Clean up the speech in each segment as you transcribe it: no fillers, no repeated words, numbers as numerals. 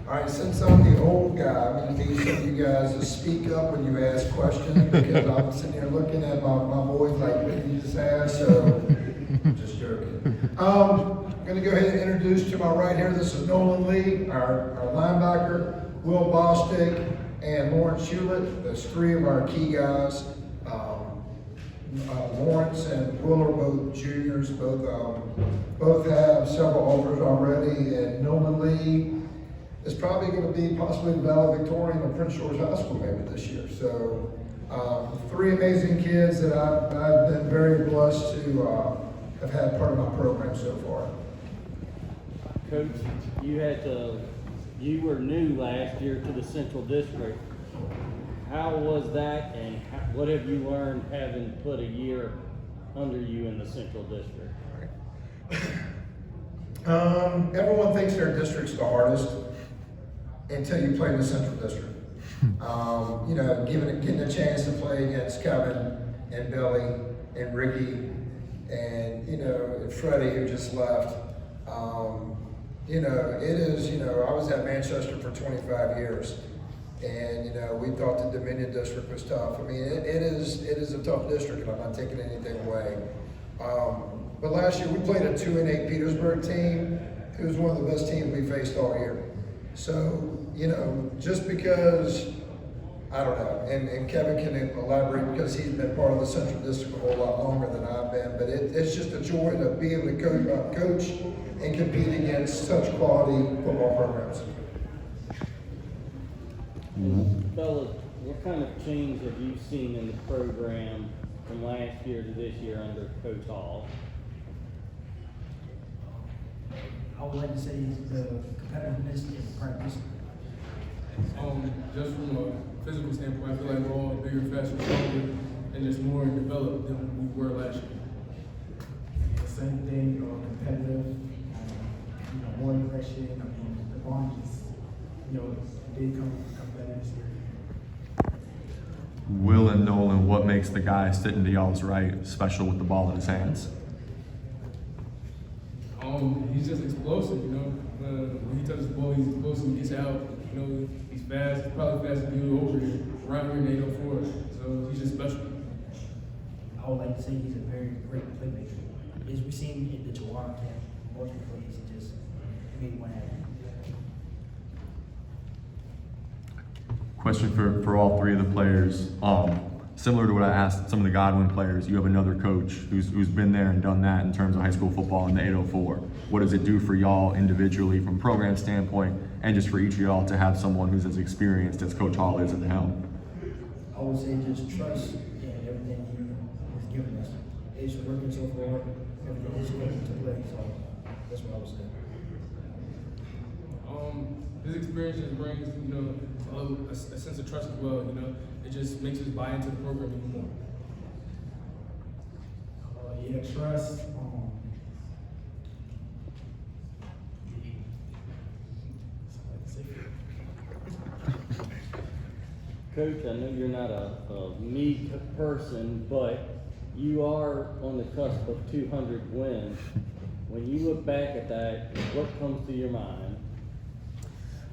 All right, since I'm the old guy, I'm gonna need some of you guys to speak up when you ask questions, because I'm sitting here looking at my boys like, what did you just ask? So, just joking. I'm gonna go ahead and introduce to my right here, this is Nolan Lee, our linebacker, Will Bostic, and Lawerence Hewlett. That's three of our key guys. Lawerence and Will are both juniors, both have several offers already, and Nolan Lee is probably going to be possibly the valedictorian of Prince George High School maybe this year. So three amazing kids that I've been very blessed to have had part of my program so far. Coach, you were new last year to the Central District. How was that, and what have you learned having put a year under you in the Central District? Everyone thinks their district's the hardest until you play in the Central District. You know, getting a chance to play against Kevin and Billy and Ricky and, you know, and Freddie who just left. You know, it is, you know, I was at Manchester for 25 years. And, you know, we thought the Dominion District was tough. I mean, it is a tough district, and I'm not taking anything away. But last year we played a 2-8 Petersburg team. It was one of the best teams we faced all year. So, you know, just because, I don't know, and Kevin can elaborate because he's been part of the Central District a whole lot longer than I've been, but it's just a joy to be able to coach and compete against such quality football programs. Fellas, what kind of change have you seen in the program from last year to this year under Coach Hall? I would like to say the competitiveness in practice. Just from a physical standpoint, I feel like we're all bigger, faster, stronger, and just more developed than we were last year. The same thing, competitive, more aggression. I mean, the bond just, did come better this year. Will and Nolan, what makes the guy sitting to y'all's right special with the ball in his hands? He's just explosive, when he touches the ball, he's explosive, he gets out, he's fast, he's probably fastest dude over here, around here in 804, so he's just special. I would like to say he's a very great playmaker. As we've seen in the Chihuahua camp, multiple plays, he just made one happen. Question for all three of the players. Similar to what I asked some of the Godwin players, you have another coach who's been there and done that in terms of high school football in the 804. What does it do for y'all individually from a program standpoint, and just for each of y'all to have someone who's as experienced as Coach Hall is at the helm? I would say just trust in everything he has given us. It's working so far, everything is going to play, so that's what I would say. His experience just brings, a sense of trust as well, it just makes us buy into the program even more. Trust. Coach, I know you're not a me person, but you are on the cusp of 200 wins. When you look back at that, what comes to your mind?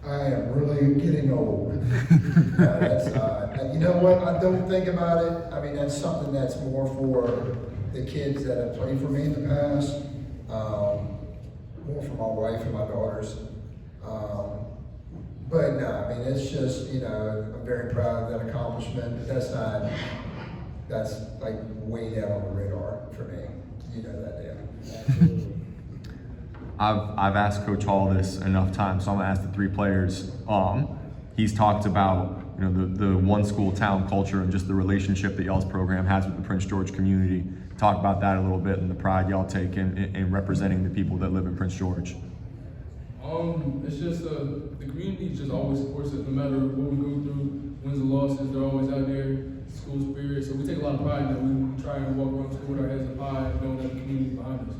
I am really getting old. You know what? I don't think about it. I mean, that's something that's more for the kids that have played for me in the past, more for my wife and my daughters. But no, I mean, it's just, I'm very proud of that accomplishment, but that's like way down on the radar for me. You know that, Dan. Absolutely. I've asked Coach Hall this enough times, so I'm gonna ask the three players. He's talked about the one school town culture and just the relationship that y'all's program has with the Prince George community. Talk about that a little bit and the pride y'all take in representing the people that live in Prince George. It's just the community just always supports us no matter what we go through, wins and losses. They're always out there, school spirit. So we take a lot of pride in that. We try and walk around school with our heads up high, knowing that the community is behind us.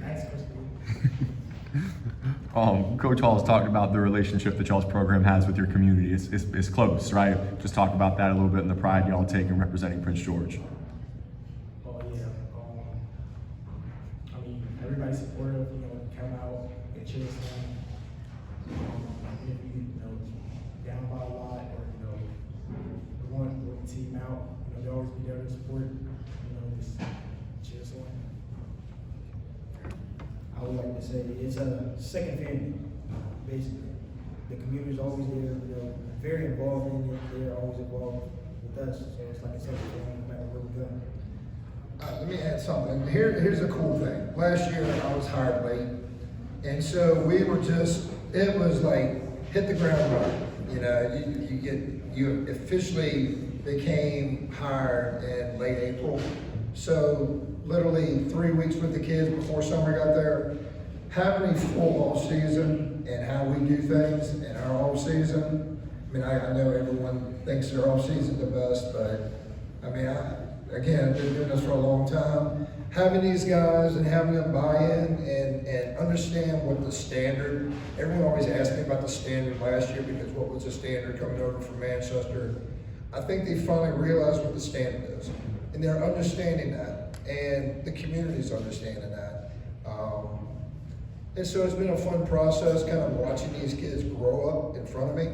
Next question. Coach Hall's talked about the relationship that y'all's program has with your community. It's close, right? Just talk about that a little bit and the pride y'all take in representing Prince George. Oh yeah. I mean, everybody's supportive. You know, come out and cheer us on. If you know down by a lot, or you know, we want the team out. You know, they always be there to support. You know, just cheer us on. I would like to say it's a second family, basically. The community's always there, you know, very involved in it. They're always involved with us, so it's like a second family, no matter where we go. Let me add something. Here's a cool thing. Last year I was hired late, and so we were it was like hit the ground running. You know, you officially became hired in late April. So literally 3 weeks with the kids before summer got there, having a full off season and how we do things in our off season. I mean, I know everyone thinks their off season the best, but I mean, I've been doing this for a long time. Having these guys and having them buy in and understand what the standard, everyone always asked me about the standard last year because what was the standard coming over from Manchester? I think they finally realized what the standard is. And they're understanding that, and the community's understanding that. And so it's been a fun process kind of watching these kids grow up in front of me,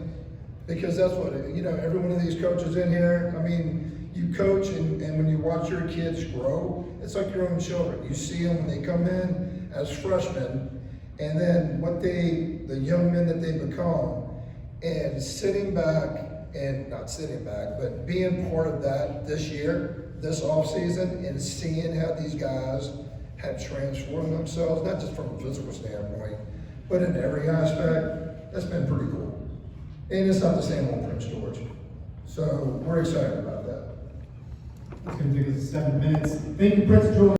because that's what, you know, every one of these coaches in here, I mean, you coach and when you watch your kids grow, it's like your own children. You see them when they come in as freshmen, and then the young men that they become, and not sitting back, but being part of that this year, this off season, and seeing how these guys have transformed themselves, not just from a physical standpoint, but in every aspect, that's been pretty cool. And it's not the same old Prince George. So we're excited about that. It's going to take us 7 minutes. Thank you, Prince George.